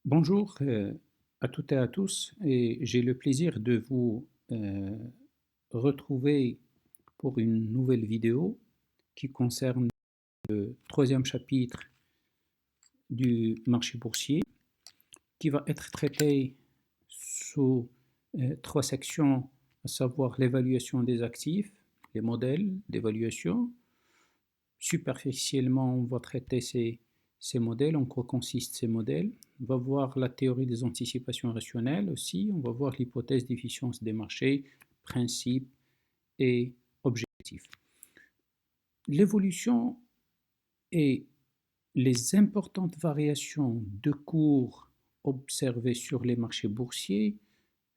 Bonjour à toutes et à tous, et j'ai le plaisir de vous retrouver pour une nouvelle vidéo qui concerne le troisième chapitre du marché boursier, qui va être traité sous trois sections, à savoir l'évaluation des actifs, les modèles d'évaluation. Superficiellement, on va traiter ces modèles, en quoi consistent ces modèles. On va voir la théorie des anticipations rationnelles aussi, on va voir l'hypothèse d'efficience des marchés, principes et objectifs. L'évolution et les importantes variations de cours observées sur les marchés boursiers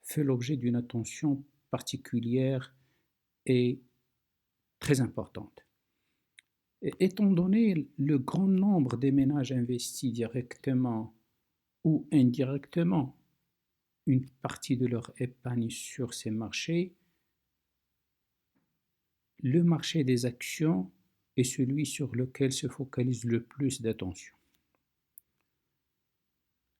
fait l'objet d'une attention particulière et très importante. Étant donné le grand nombre des ménages investis directement ou indirectement une partie de leur épargne sur ces marchés, le marché des actions est celui sur lequel se focalise le plus d'attention.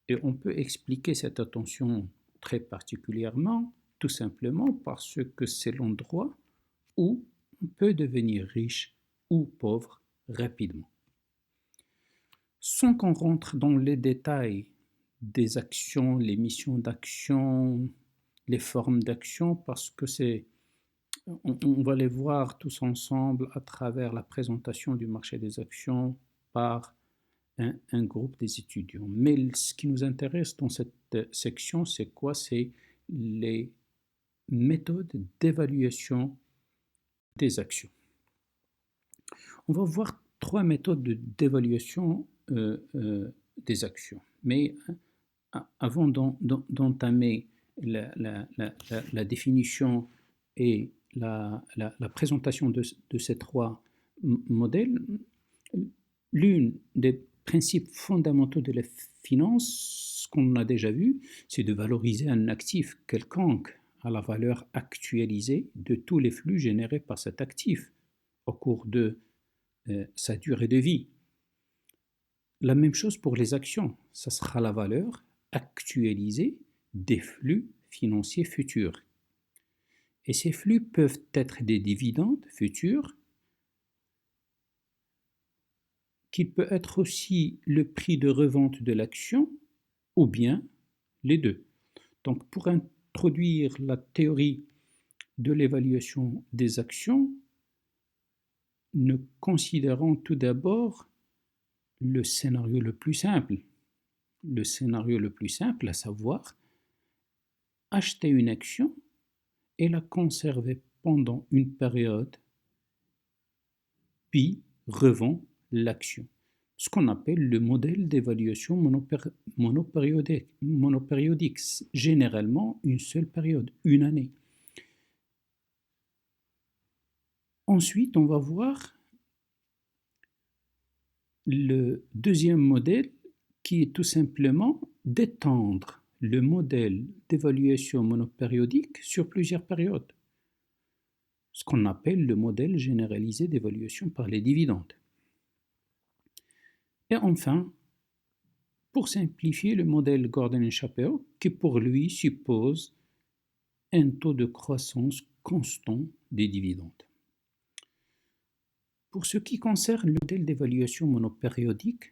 Et on peut expliquer cette attention très particulièrement, tout simplement parce que c'est l'endroit où on peut devenir riche ou pauvre rapidement. Sans qu'on rentre dans les détails des actions, les missions d'action, les formes d'action, parce que on va les voir tous ensemble à travers la présentation du marché des actions par un groupe des étudiants. Mais ce qui nous intéresse dans cette section, c'est quoi? C'est les méthodes d'évaluation des actions. On va voir trois méthodes d'évaluation des actions. Mais avant d'entamer la définition et la présentation de ces trois modèles, l'une des principes fondamentaux de la finance, ce qu'on a déjà vu, c'est de valoriser un actif quelconque à la valeur actualisée de tous les flux générés par cet actif au cours de sa durée de vie. La même chose pour les actions, ça sera la valeur actualisée des flux financiers futurs. Et ces flux peuvent être des dividendes futurs, qui peut être aussi le prix de revente de l'action, ou bien les deux. Donc pour introduire la théorie de l'évaluation des actions, nous considérons tout d'abord le scénario le plus simple. Le scénario le plus simple, à savoir acheter une action et la conserver pendant une période, puis revend l'action. Ce qu'on appelle le modèle d'évaluation monopériodique, généralement une seule période, une année. Ensuite, on va voir le deuxième modèle qui est tout simplement d'étendre le modèle d'évaluation monopériodique sur plusieurs périodes, ce qu'on appelle le modèle généralisé d'évaluation par les dividendes. Et enfin, pour simplifier, le modèle Gordon et Shapiro, qui pour lui suppose un taux de croissance constant des dividendes. Pour ce qui concerne le modèle d'évaluation monopériodique,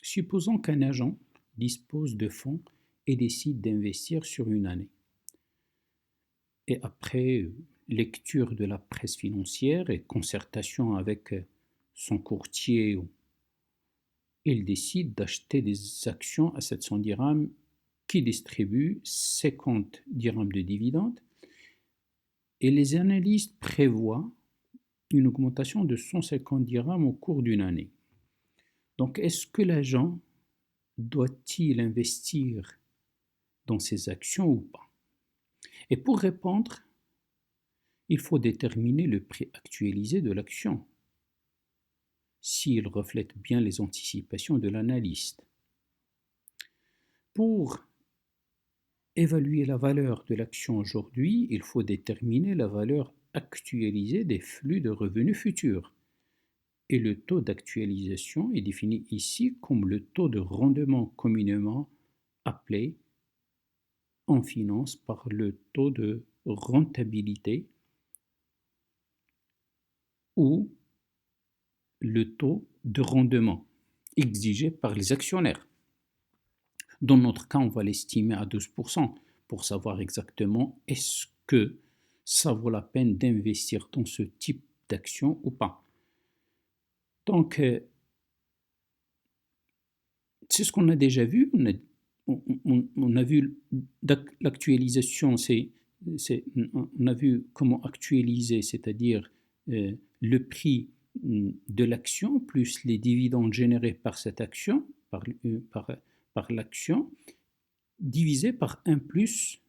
supposons qu'un agent dispose de fonds et décide d'investir sur une année. Et après lecture de la presse financière et concertation avec son courtier, il décide d'acheter des actions à 700 dirhams qui distribuent 50 dirhams de dividendes, et les analystes prévoient une augmentation de 150 dirhams au cours d'une année. Donc, est-ce que l'agent doit-il investir dans ces actions ou pas? Et pour répondre, il faut déterminer le prix actualisé de l'action, s'il reflète bien les anticipations de l'analyste. Pour évaluer la valeur de l'action aujourd'hui, il faut déterminer la valeur actualisée des flux de revenus futurs. Et le taux d'actualisation est défini ici comme le taux de rendement communément appelé en finance par le taux de rentabilité ou le taux de rendement exigé par les actionnaires. Dans notre cas, on va l'estimer à 12% pour savoir exactement est-ce que ça vaut la peine d'investir dans ce type d'action ou pas. Donc, c'est ce qu'on a déjà vu. On a vu l'actualisation, on a vu comment actualiser, c'est-à-dire le prix de l'action plus les dividendes générés par cette action, par l'action, divisé par 1 plus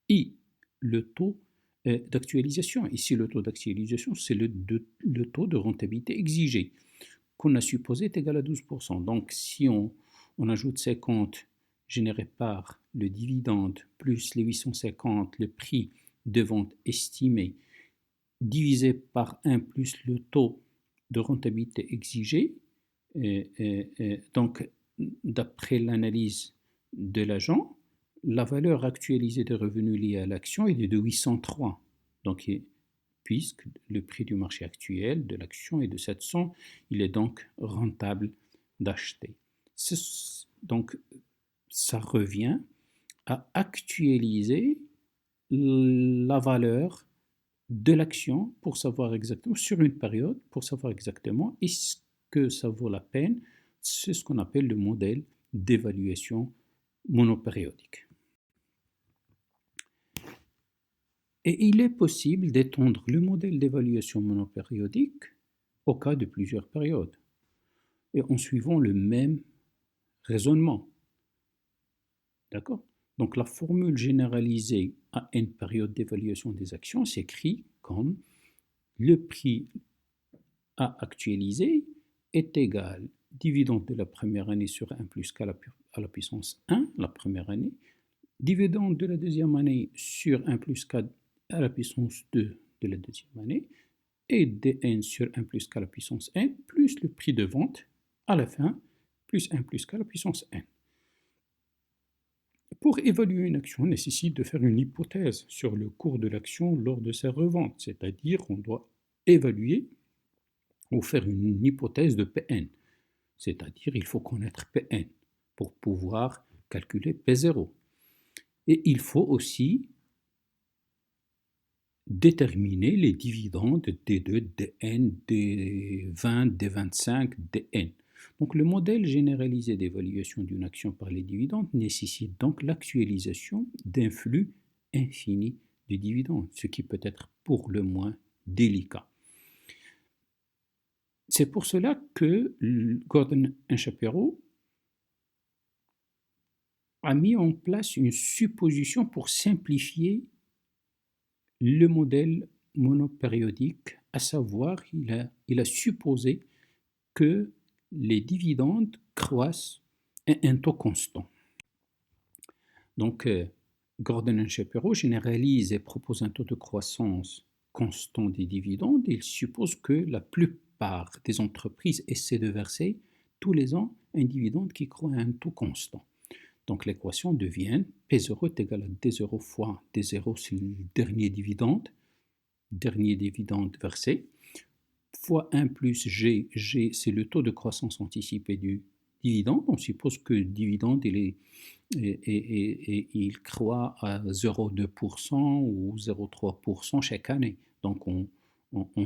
I, le taux d'actualisation. Ici, le taux d'actualisation, c'est le taux de rentabilité exigé, qu'on a supposé est égal à 12%. Donc, si on ajoute 50 généré par le dividende plus les 850, le prix de vente estimé, divisé par 1 plus le taux de rentabilité exigé, donc d'après l'analyse de l'agent, la valeur actualisée des revenus liés à l'action est de 803. Donc, puisque le prix du marché actuel de l'action est de 700, il est donc rentable d'acheter. Donc, ça revient à actualiser la valeur de l'action pour savoir exactement, sur une période, pour savoir exactement est-ce que ça vaut la peine. C'est ce qu'on appelle le modèle d'évaluation monopériodique. Et il est possible d'étendre le modèle d'évaluation monopériodique au cas de plusieurs périodes, et en suivant le même raisonnement. D'accord? Donc la formule généralisée à une période d'évaluation des actions s'écrit comme le prix à actualiser est égal dividende de la première année sur 1 plus k à la puissance 1, la première année, dividende de la deuxième année sur 1 plus k à la puissance 2 de la deuxième année, et dn sur 1 plus k à la puissance n, plus le prix de vente à la fin, plus 1 plus k à la puissance n. Pour évaluer une action, on nécessite de faire une hypothèse sur le cours de l'action lors de sa revente, c'est-à-dire on doit évaluer ou faire une hypothèse de Pn, c'est-à-dire il faut connaître Pn pour pouvoir calculer P0. Et il faut aussi déterminer les dividendes D2, Dn, D20, D25, Dn. Donc le modèle généralisé d'évaluation d'une action par les dividendes nécessite donc l'actualisation d'un flux infini de dividendes, ce qui peut être pour le moins délicat. C'est pour cela que Gordon Shapiro a mis en place une supposition pour simplifier le modèle monopériodique, à savoir il a supposé que les dividendes croissent à un taux constant. Donc, Gordon Shapiro généralise et propose un taux de croissance constant des dividendes. Il suppose que la plupart des entreprises essaient de verser tous les ans un dividende qui croît à un taux constant. Donc l'équation devient P0 est égal à D0 fois D0, c'est le dernier dividende versé, fois 1 plus G, G c'est le taux de croissance anticipé du dividende. On suppose que le dividende il croît à 0,2% ou 0,3% chaque année. Donc on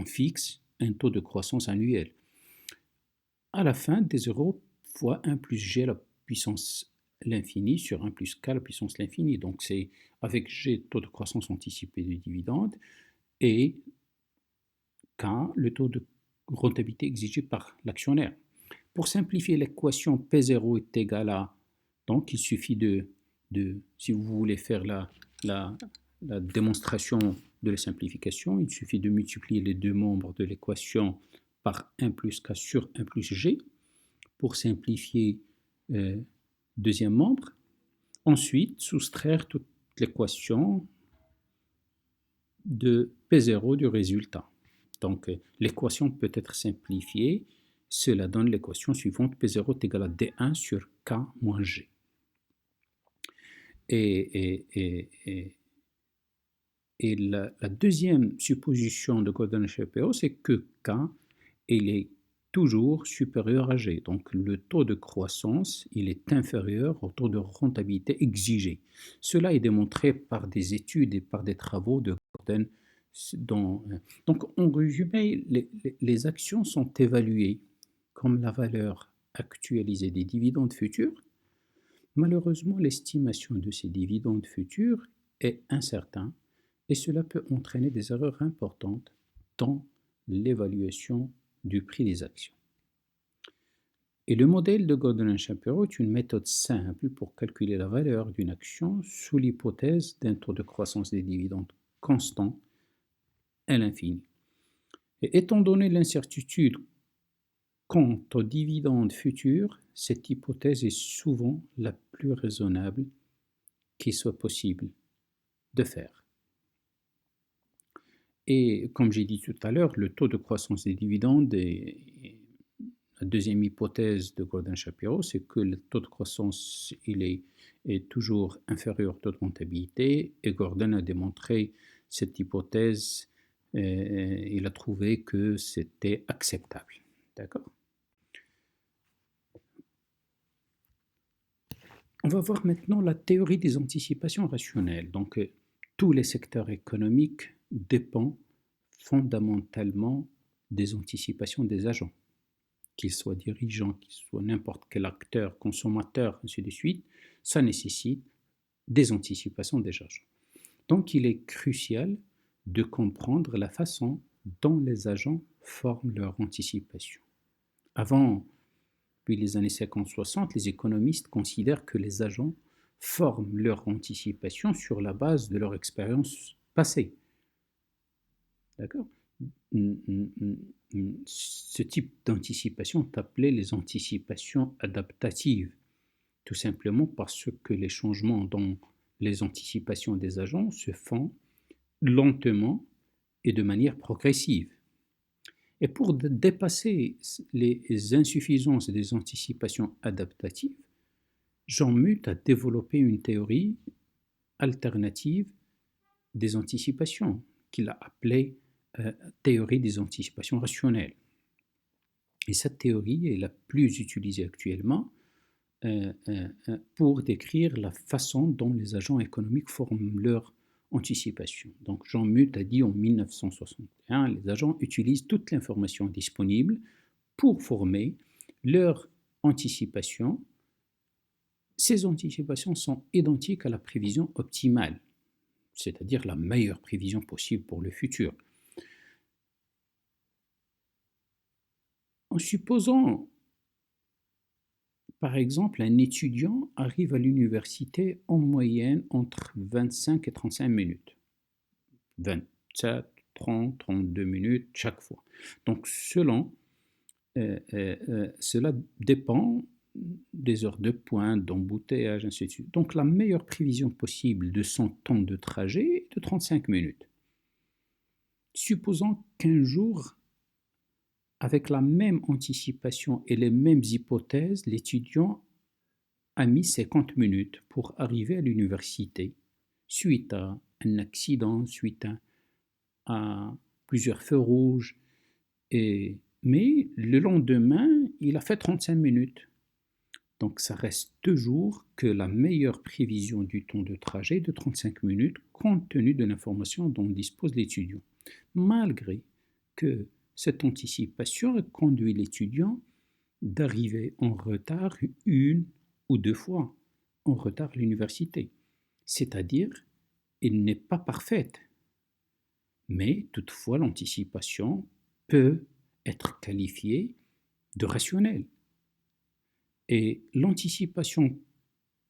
fixe un taux de croissance annuel. À la fin, D0 fois 1 plus G à la puissance l'infini sur 1 plus k à la puissance l'infini. Donc c'est avec G, taux de croissance anticipé du dividende, et K, le taux de rentabilité exigé par l'actionnaire. Pour simplifier l'équation, P0 est égal à, donc il suffit de si vous voulez faire la démonstration de la simplification, il suffit de multiplier les deux membres de l'équation par 1 plus k sur 1 plus g. Pour simplifier deuxième membre, ensuite soustraire toute l'équation de P0 du résultat. Donc l'équation peut être simplifiée, cela donne l'équation suivante, P0 est égal à D1 sur K moins G. Et la deuxième supposition de Gordon-Shapiro, c'est que K, il est toujours supérieur à G. Donc le taux de croissance, il est inférieur au taux de rentabilité exigé. Cela est démontré par des études et par des travaux de Gordon. Donc en résumé, les actions sont évaluées comme la valeur actualisée des dividendes futurs. Malheureusement, l'estimation de ces dividendes futurs est incertaine et cela peut entraîner des erreurs importantes dans l'évaluation du prix des actions. Et le modèle de Gordon-Shapiro est une méthode simple pour calculer la valeur d'une action sous l'hypothèse d'un taux de croissance des dividendes constant à l'infini. Et étant donné l'incertitude quant aux dividendes futurs, cette hypothèse est souvent la plus raisonnable qu'il soit possible de faire. Et comme j'ai dit tout à l'heure, le taux de croissance des dividendes est la deuxième hypothèse de Gordon-Shapiro, c'est que le taux de croissance est toujours inférieur au taux de rentabilité, et Gordon a démontré cette hypothèse, il a trouvé que c'était acceptable. D'accord ? On va voir maintenant la théorie des anticipations rationnelles. Donc, tous les secteurs économiques dépendent fondamentalement des anticipations des agents, qu'ils soient dirigeants, qu'ils soient n'importe quel acteur, consommateur, ainsi de suite. Ça nécessite des anticipations des agents. Donc, il est crucial de comprendre la façon dont les agents forment leur anticipation. Avant, depuis les années 50-60, les économistes considèrent que les agents forment leur anticipation sur la base de leur expérience passée. D'accord ? Ce type d'anticipation est appelé les anticipations adaptatives, tout simplement parce que les changements dans les anticipations des agents se font lentement et de manière progressive. Et pour dépasser les insuffisances des anticipations adaptatives, Jean Muth a développé une théorie alternative des anticipations, qu'il a appelée théorie des anticipations rationnelles. Et cette théorie est la plus utilisée actuellement pour décrire la façon dont les agents économiques forment leur anticipation. Donc Jean Muth a dit en 1961, les agents utilisent toute l'information disponible pour former leur anticipation. Ces anticipations sont identiques à la prévision optimale, c'est-à-dire la meilleure prévision possible pour le futur. En supposant, par exemple, un étudiant arrive à l'université en moyenne entre 25 et 35 minutes. 27, 30, 32 minutes chaque fois. Donc, cela dépend des heures de pointe, d'embouteillage, ainsi de suite. Donc, la meilleure prévision possible de son temps de trajet est de 35 minutes. Supposons qu'un jour, avec la même anticipation et les mêmes hypothèses, l'étudiant a mis 50 minutes pour arriver à l'université suite à un accident, suite à plusieurs feux rouges. Mais le lendemain, il a fait 35 minutes. Donc ça reste toujours que la meilleure prévision du temps de trajet est de 35 minutes compte tenu de l'information dont dispose l'étudiant. Malgré que cette anticipation conduit l'étudiant d'arriver en retard une ou deux fois en retard à l'université. C'est-à-dire, elle n'est pas parfaite. Mais toutefois, l'anticipation peut être qualifiée de rationnelle. Et l'anticipation,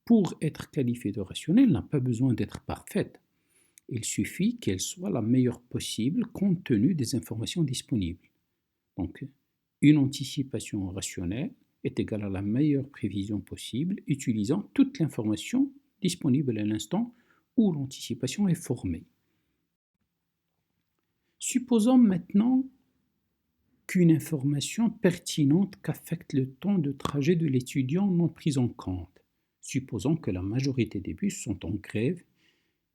pour être qualifiée de rationnelle, n'a pas besoin d'être parfaite. Il suffit qu'elle soit la meilleure possible compte tenu des informations disponibles. Donc, une anticipation rationnelle est égale à la meilleure prévision possible utilisant toute l'information disponible à l'instant où l'anticipation est formée. Supposons maintenant qu'une information pertinente qu'affecte le temps de trajet de l'étudiant non prise en compte. Supposons que la majorité des bus sont en grève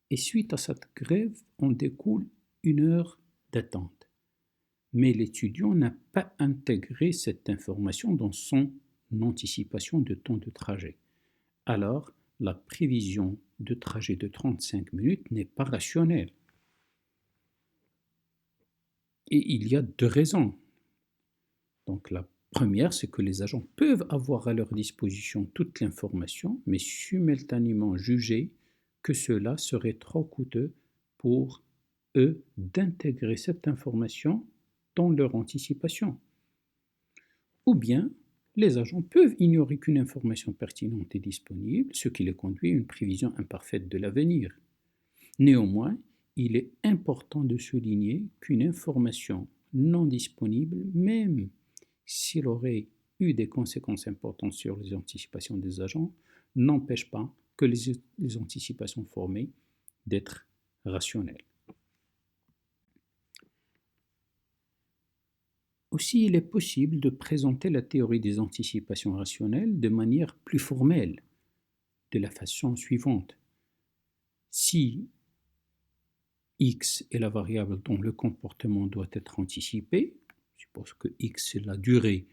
et suite à cette grève, en découle 1 heure d'attente. Mais l'étudiant n'a pas intégré cette information dans son anticipation de temps de trajet. Alors, la prévision de trajet de 35 minutes n'est pas rationnelle. Et il y a 2 raisons. Donc la première, c'est que les agents peuvent avoir à leur disposition toute l'information, mais simultanément juger que cela serait trop coûteux pour eux d'intégrer cette information dans leur anticipation. Ou bien, les agents peuvent ignorer qu'une information pertinente est disponible, ce qui les conduit à une prévision imparfaite de l'avenir. Néanmoins, il est important de souligner qu'une information non disponible, même s'il aurait eu des conséquences importantes sur les anticipations des agents, n'empêche pas que les anticipations formées d'être rationnelles. Aussi, il est possible de présenter la théorie des anticipations rationnelles de manière plus formelle, de la façon suivante. Si X est la variable dont le comportement doit être anticipé, je suppose que X c'est la durée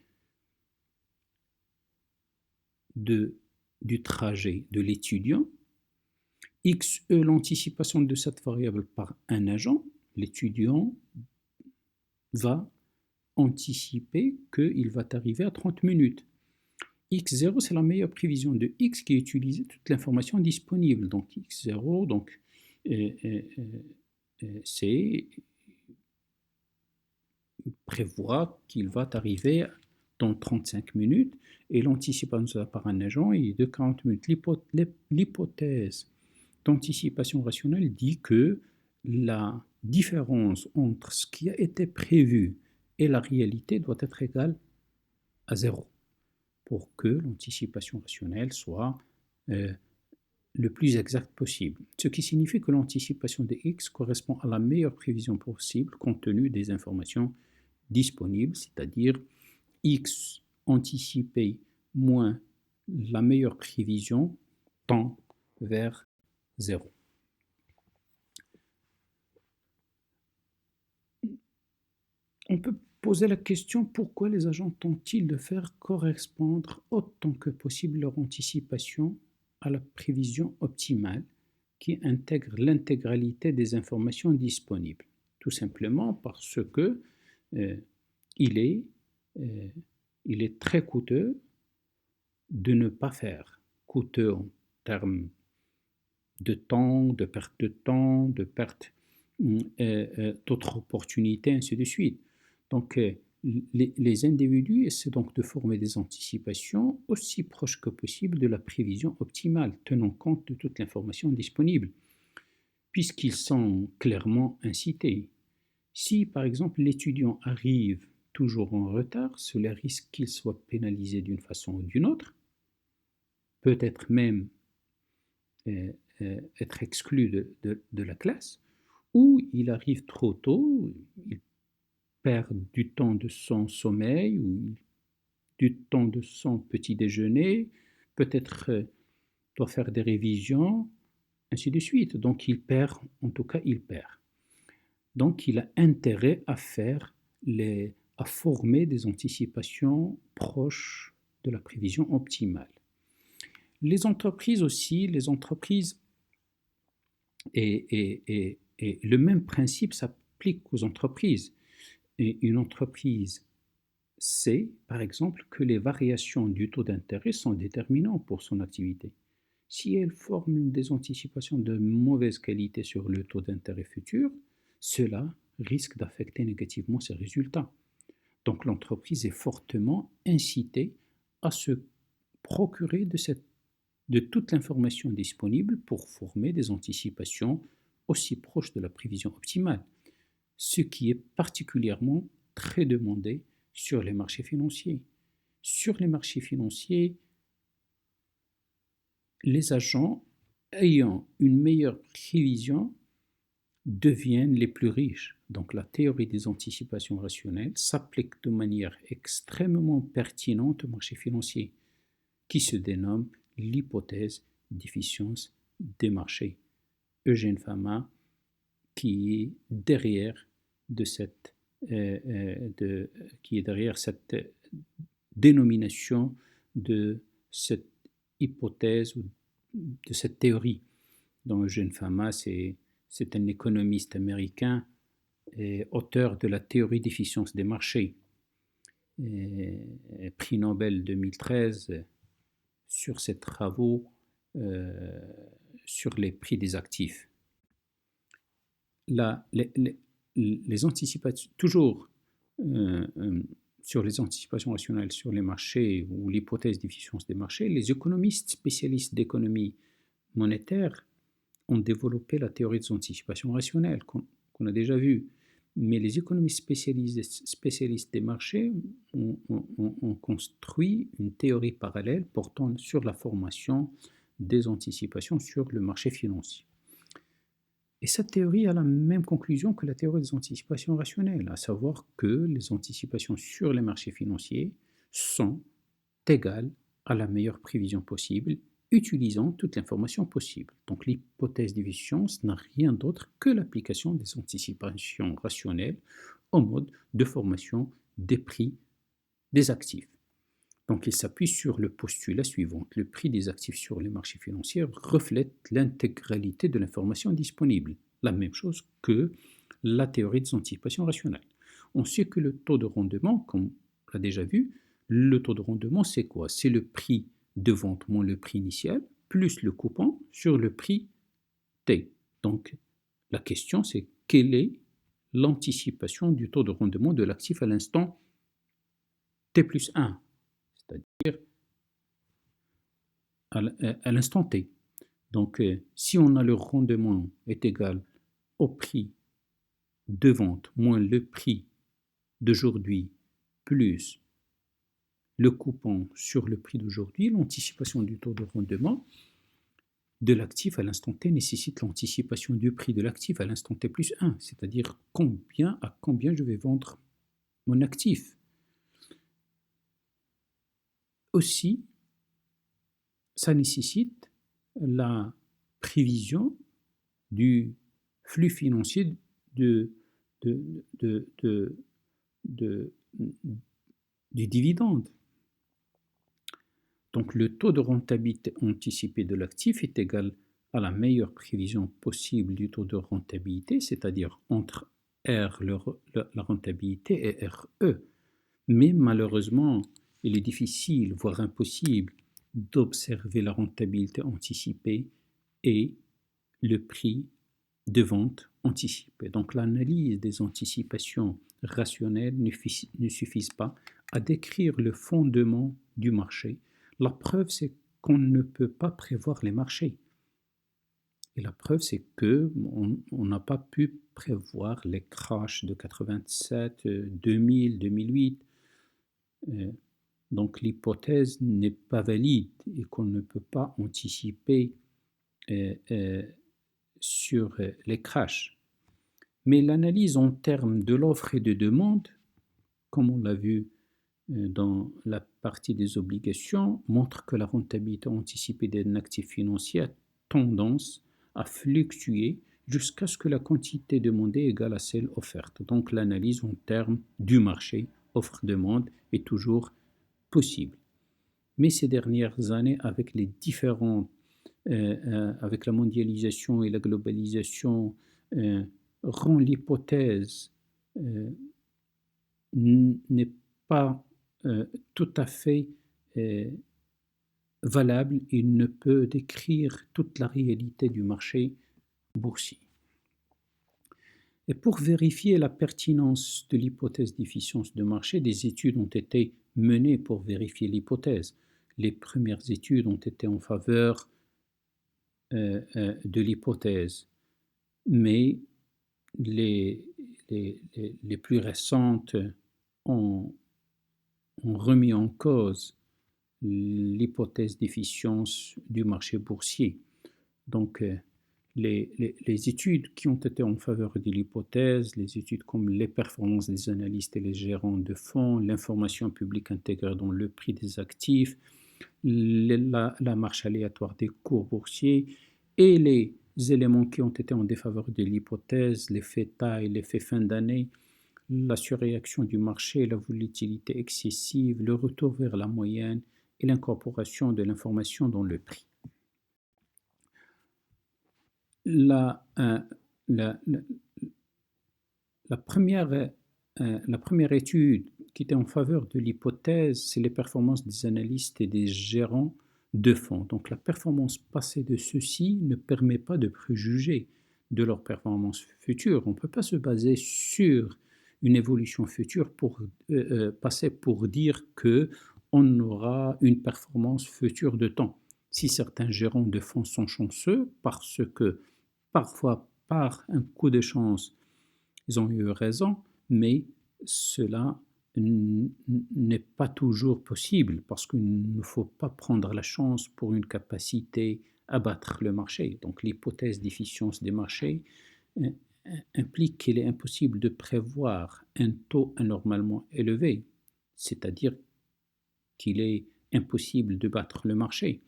du trajet de l'étudiant, X est l'anticipation de cette variable par un agent, l'étudiant va anticiper qu'il va arriver à 30 minutes. X0, c'est la meilleure prévision de X qui utilise toute l'information disponible. Donc X0, donc, c'est prévoit qu'il va arriver dans 35 minutes et l'anticipation par un agent est de 40 minutes. L'hypothèse d'anticipation rationnelle dit que la différence entre ce qui a été prévu et la réalité doit être égale à 0 pour que l'anticipation rationnelle soit le plus exact possible. Ce qui signifie que l'anticipation de X correspond à la meilleure prévision possible compte tenu des informations disponibles, c'est-à-dire X anticipé moins la meilleure prévision tend vers 0. On peut poser la question pourquoi les agents tentent-ils de faire correspondre autant que possible leur anticipation à la prévision optimale qui intègre l'intégralité des informations disponibles. Tout simplement parce que il est très coûteux de ne pas faire. Coûteux en termes de temps, de perte d'autres opportunités, ainsi de suite. Donc, les individus essaient donc de former des anticipations aussi proches que possible de la prévision optimale, tenant compte de toute l'information disponible, puisqu'ils sont clairement incités. Si, par exemple, l'étudiant arrive toujours en retard, cela risque qu'il soit pénalisé d'une façon ou d'une autre, peut-être même être exclu de la classe, ou il arrive trop tôt, il perd du temps de son sommeil ou du temps de son petit déjeuner, peut-être doit faire des révisions, ainsi de suite. Donc il perd, en tout cas il perd. Donc il a intérêt à former des anticipations proches de la prévision optimale. Les entreprises aussi, et le même principe s'applique aux entreprises. Et une entreprise sait, par exemple, que les variations du taux d'intérêt sont déterminantes pour son activité. Si elle forme des anticipations de mauvaise qualité sur le taux d'intérêt futur, cela risque d'affecter négativement ses résultats. Donc l'entreprise est fortement incitée à se procurer de toute l'information disponible pour former des anticipations aussi proches de la prévision optimale, ce qui est particulièrement très demandé sur les marchés financiers. Sur les marchés financiers, les agents ayant une meilleure prévision deviennent les plus riches. Donc la théorie des anticipations rationnelles s'applique de manière extrêmement pertinente au marché financier, qui se dénomme l'hypothèse d'efficience des marchés. Eugène Fama, qui est derrière cette dénomination de cette hypothèse ou de cette théorie. Donc Eugène Fama, c'est un économiste américain et auteur de la théorie d'efficience des marchés, prix Nobel 2013 sur ses travaux sur les prix des actifs. Les anticipations, toujours sur les anticipations rationnelles sur les marchés ou l'hypothèse d'efficience des marchés, les économistes spécialistes d'économie monétaire ont développé la théorie des anticipations rationnelles qu'on a déjà vue. Mais les économistes spécialistes des marchés ont construit une théorie parallèle portant sur la formation des anticipations sur le marché financier. Et cette théorie a la même conclusion que la théorie des anticipations rationnelles, à savoir que les anticipations sur les marchés financiers sont égales à la meilleure prévision possible, utilisant toute l'information possible. Donc l'hypothèse d'efficience n'a rien d'autre que l'application des anticipations rationnelles au mode de formation des prix des actifs. Donc il s'appuie sur le postulat suivant: le prix des actifs sur les marchés financiers reflète l'intégralité de l'information disponible, la même chose que la théorie des anticipations rationnelles. On sait que le taux de rendement, comme on l'a déjà vu, le taux de rendement c'est quoi? C'est le prix de vente moins le prix initial, plus le coupon sur le prix T. Donc la question c'est quelle est l'anticipation du taux de rendement de l'actif à l'instant T plus 1, c'est-à-dire à l'instant T. Donc si on a le rendement est égal au prix de vente moins le prix d'aujourd'hui plus le coupon sur le prix d'aujourd'hui, l'anticipation du taux de rendement de l'actif à l'instant T nécessite l'anticipation du prix de l'actif à l'instant T plus 1, c'est-à-dire à combien je vais vendre mon actif. Aussi, ça nécessite la prévision du flux financier du dividende. Donc le taux de rentabilité anticipé de l'actif est égal à la meilleure prévision possible du taux de rentabilité, c'est-à-dire entre R, la rentabilité, et RE. Mais malheureusement, il est difficile, voire impossible, d'observer la rentabilité anticipée et le prix de vente anticipé. Donc l'analyse des anticipations rationnelles ne suffit pas à décrire le fondement du marché. La preuve, c'est qu'on ne peut pas prévoir les marchés. Et la preuve, c'est qu'on n'a pas pu prévoir les crashs de 87, 2000, 2008. Donc l'hypothèse n'est pas valide et qu'on ne peut pas anticiper sur les crashs. Mais l'analyse en termes de l'offre et de demande, comme on l'a vu dans la partie des obligations, montre que la rentabilité anticipée d'un actif financier a tendance à fluctuer jusqu'à ce que la quantité demandée est égale à celle offerte. Donc l'analyse en termes du marché, offre-demande, est toujours possible. Mais ces dernières années, avec avec la mondialisation et la globalisation, rend l'hypothèse n'est pas tout à fait valable. Il ne peut décrire toute la réalité du marché boursier. Et pour vérifier la pertinence de l'hypothèse d'efficience de marché, des études ont été menées pour vérifier l'hypothèse. Les premières études ont été en faveur de l'hypothèse, mais les plus récentes ont remis en cause l'hypothèse d'efficience du marché boursier. Donc, les études qui ont été en faveur de l'hypothèse, les études comme les performances des analystes et les gérants de fonds, l'information publique intégrée dans le prix des actifs, la marche aléatoire des cours boursiers et les éléments qui ont été en défaveur de l'hypothèse, l'effet taille, l'effet fin d'année, la surréaction du marché, la volatilité excessive, le retour vers la moyenne et l'incorporation de l'information dans le prix. La, la, la, la première étude qui était en faveur de l'hypothèse, c'est les performances des analystes et des gérants de fonds. Donc la performance passée de ceux-ci ne permet pas de préjuger de leur performance future. On ne peut pas se baser sur une évolution future pour passer pour dire qu'on aura une performance future de temps. Si certains gérants de fonds sont chanceux parce que parfois par un coup de chance, ils ont eu raison, mais cela n'est pas toujours possible parce qu'il ne faut pas prendre la chance pour une capacité à battre le marché. Donc l'hypothèse d'efficience des marchés implique qu'il est impossible de prévoir un taux anormalement élevé, c'est-à-dire qu'il est impossible de battre le marché.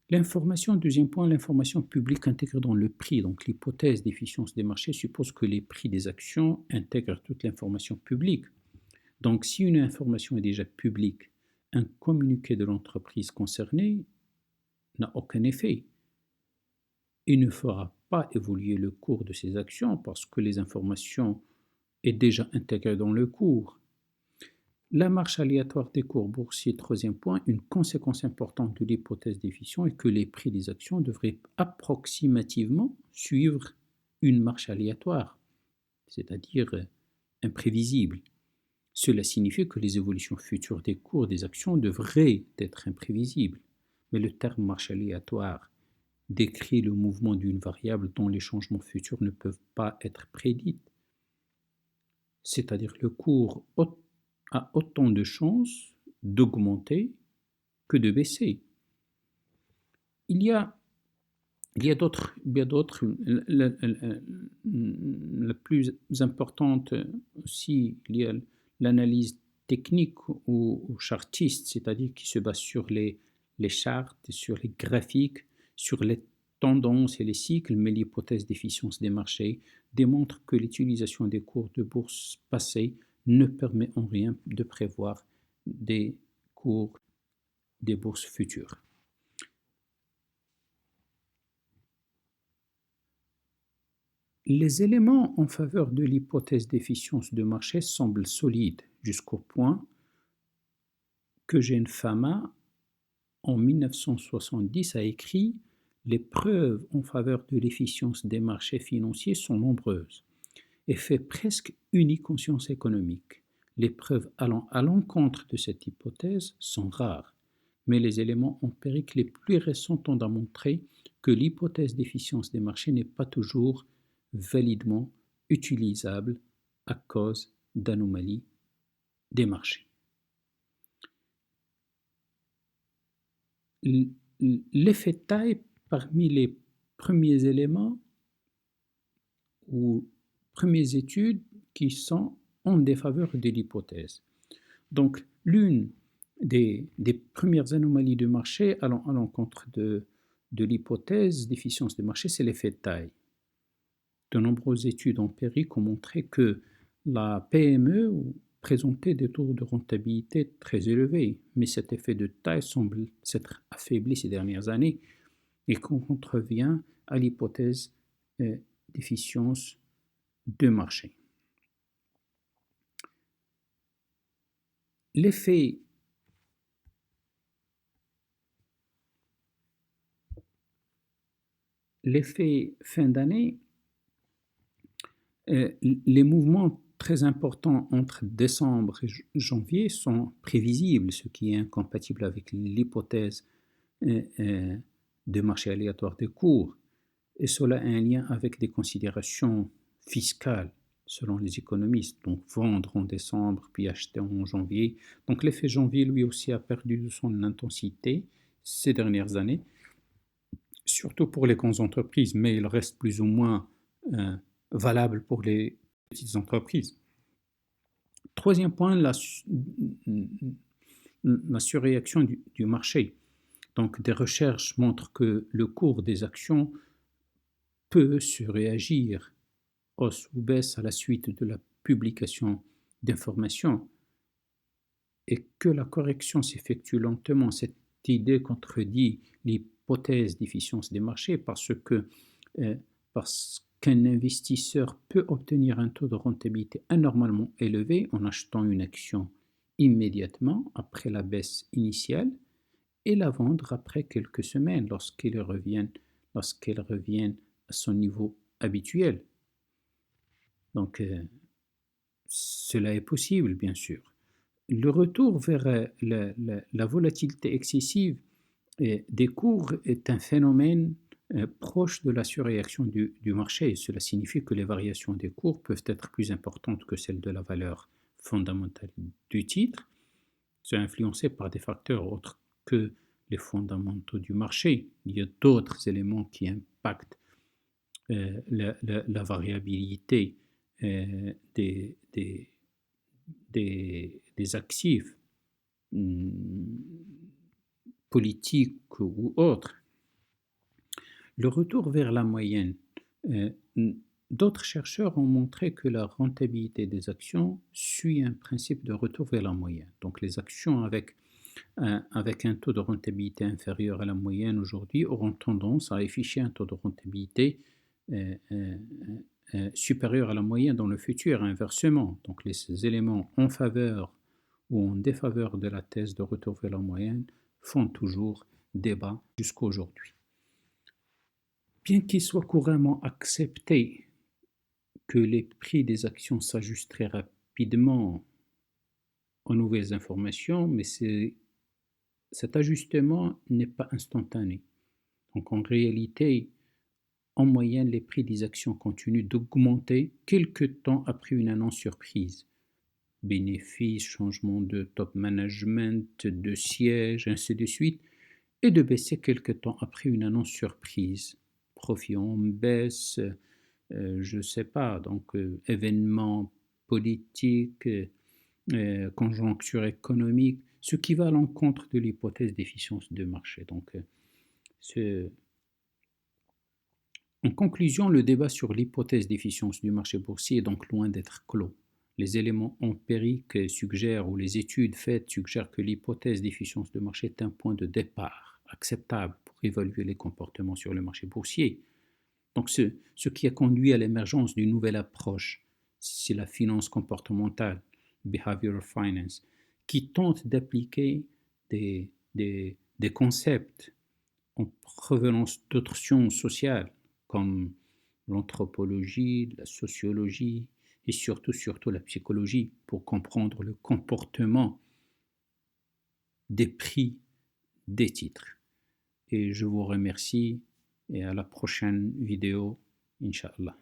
L'information, deuxième point, l'information publique intégrée dans le prix. Donc l'hypothèse d'efficience des marchés suppose que les prix des actions intègrent toute l'information publique. Donc si une information est déjà publique, un communiqué de l'entreprise concernée n'a aucun effet. Il ne fera pas évoluer le cours de ces actions parce que les informations sont déjà intégrées dans le cours. La marche aléatoire des cours boursiers, troisième point, une conséquence importante de l'hypothèse d'efficience est que les prix des actions devraient approximativement suivre une marche aléatoire, c'est-à-dire imprévisible. Cela signifie que les évolutions futures des cours des actions devraient être imprévisibles. Mais le terme marche aléatoire décrit le mouvement d'une variable dont les changements futurs ne peuvent pas être prédits. C'est-à-dire le cours a autant de chances d'augmenter que de baisser. Il y a d'autres, la plus importante aussi, il y a l'analyse technique ou chartiste, c'est-à-dire qui se base sur les chartes, sur les graphiques, sur les tendances et les cycles, mais l'hypothèse d'efficience des marchés démontre que l'utilisation des cours de bourse passés ne permet en rien de prévoir des cours des bourses futures. Les éléments en faveur de l'hypothèse d'efficience de marché semblent solides jusqu'au point que Jane Fama, en 1970, a écrit « Les preuves en faveur de l'efficience des marchés financiers sont nombreuses et fait presque unique en sciences économiques. Les preuves allant à l'encontre de cette hypothèse sont rares, mais les éléments empiriques les plus récents tendent à montrer que l'hypothèse d'efficience des marchés n'est pas toujours validement utilisable à cause d'anomalies des marchés. » L'effet taille parmi les premiers éléments ou premières études qui sont en défaveur de l'hypothèse. Donc, l'une des premières anomalies de marché allant à l'encontre de l'hypothèse d'efficience des marchés, c'est l'effet taille. De nombreuses études empiriques ont montré que la PME présentait des taux de rentabilité très élevés, mais cet effet de taille semble s'être affaibli ces dernières années et contrevient à l'hypothèse d'efficience de marché. L'effet fin d'année, les mouvements très importants entre décembre et janvier sont prévisibles, ce qui est incompatible avec l'hypothèse de marché aléatoire des cours. Et cela a un lien avec des considérations fiscales, selon les économistes. Donc vendre en décembre, puis acheter en janvier. Donc l'effet janvier, lui aussi, a perdu de son intensité ces dernières années, surtout pour les grandes entreprises, mais il reste plus ou moins valable pour les petites entreprises. Troisième point, la surréaction du marché. Donc des recherches montrent que le cours des actions peut surréagir, hausse ou baisse à la suite de la publication d'informations, et que la correction s'effectue lentement. Cette idée contredit l'hypothèse d'efficience des marchés euh, parce qu'un investisseur peut obtenir un taux de rentabilité anormalement élevé en achetant une action immédiatement après la baisse initiale et la vendre après quelques semaines lorsqu'elle revient à son niveau habituel. Donc, cela est possible, bien sûr. Le retour vers la volatilité excessive des cours est un phénomène proche de la surréaction du marché. Cela signifie que les variations des cours peuvent être plus importantes que celles de la valeur fondamentale du titre. C'est influencé par des facteurs autres que les fondamentaux du marché. Il y a d'autres éléments qui impactent la variabilité des des actifs politiques ou autres. Le retour vers la moyenne. Euh, D'autres chercheurs ont montré que la rentabilité des actions suit un principe de retour vers la moyenne. Donc les actions avec un taux de rentabilité inférieur à la moyenne aujourd'hui auront tendance à afficher un taux de rentabilité euh, euh, supérieur à la moyenne dans le futur, inversement. Donc les éléments en faveur ou en défaveur de la thèse de retour vers la moyenne font toujours débat jusqu'à aujourd'hui. Bien qu'il soit couramment accepté que les prix des actions s'ajustent très rapidement aux nouvelles informations, mais cet ajustement n'est pas instantané. Donc en réalité, en moyenne, les prix des actions continuent d'augmenter quelque temps après une annonce surprise. Bénéfices, changement de top management, de siège, ainsi de suite, et de baisser quelque temps après une annonce surprise. Profit en baisse, je ne sais pas, donc événements politiques, conjoncture économique, ce qui va à l'encontre de l'hypothèse d'efficience de marché. Donc, en conclusion, le débat sur l'hypothèse d'efficience du marché boursier est donc loin d'être clos. Les éléments empiriques suggèrent, ou les études faites suggèrent que l'hypothèse d'efficience de marché est un point de départ acceptable pour évaluer les comportements sur le marché boursier. Donc ce qui a conduit à l'émergence d'une nouvelle approche, c'est la finance comportementale, behavioral finance, qui tente d'appliquer des concepts en provenance d'autres sciences sociales comme l'anthropologie, la sociologie et surtout la psychologie pour comprendre le comportement des prix des titres. Et je vous remercie et à la prochaine vidéo, Inch'Allah.